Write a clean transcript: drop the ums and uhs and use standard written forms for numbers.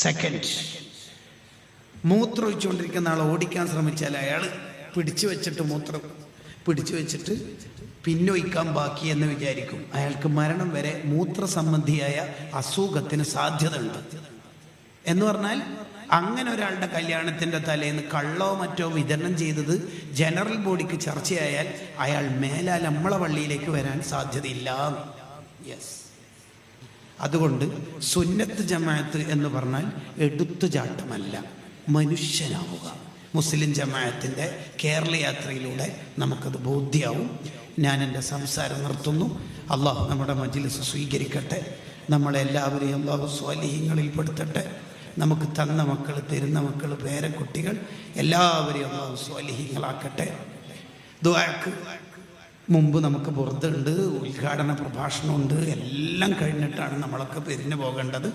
Second. മൂത്രമൊഴിച്ചുകൊണ്ടിരിക്കുന്ന ആൾ ഓടിക്കാൻ ശ്രമിച്ചാൽ അയാൾ പിടിച്ചു വെച്ചിട്ട് പിന്നൊഴിക്കാൻ ബാക്കി എന്ന് വിചാരിക്കും. അയാൾക്ക് മരണം വരെ മൂത്രസംബന്ധിയായ അസുഖത്തിന് സാധ്യത ഉണ്ട്. എന്ന് പറഞ്ഞാൽ അങ്ങനെ ഒരാളുടെ കല്യാണത്തിൻ്റെ തലേന്ന് കള്ളോ മറ്റോ വിതരണം ചെയ്തത് ജനറൽ ബോഡിക്ക് ചർച്ചയായാൽ അയാൾ മേലാൽ നമ്മളെ പള്ളിയിലേക്ക് വരാൻ സാധ്യതയില്ല. യെസ്. അതുകൊണ്ട് സുന്നത്ത് ജമാഅത്ത് എന്ന് പറഞ്ഞാൽ എടുത്തുചാട്ടമല്ല, മനുഷ്യനാവുക. മുസ്ലിം ജമാഅത്തിൻ്റെ കേരള യാത്രയിലൂടെ നമുക്കത് ബോധ്യമാവും. ഞാൻ എൻ്റെ സംസാരം നിർത്തുന്നു. അള്ളാഹു നമ്മുടെ മജ്ലിസ് സ്വീകരിക്കട്ടെ. നമ്മളെല്ലാവരെയും അള്ളാഹു സ്വാലിഹീങ്ങളിൽ പെടുത്തട്ടെ. നമുക്ക് തന്ന മക്കൾ, തരുന്ന മക്കൾ, പേരക്കുട്ടികൾ എല്ലാവരെയും അള്ളാഹു സ്വാലിഹീങ്ങളാക്കട്ടെ. ദുആക്ക് മുമ്പ് നമുക്ക് പുറത്തുണ്ട്, ഉദ്ഘാടന പ്രഭാഷണമുണ്ട്. എല്ലാം കഴിഞ്ഞിട്ടാണ് നമ്മളൊക്കെ പിരിഞ്ഞു പോകേണ്ടത്.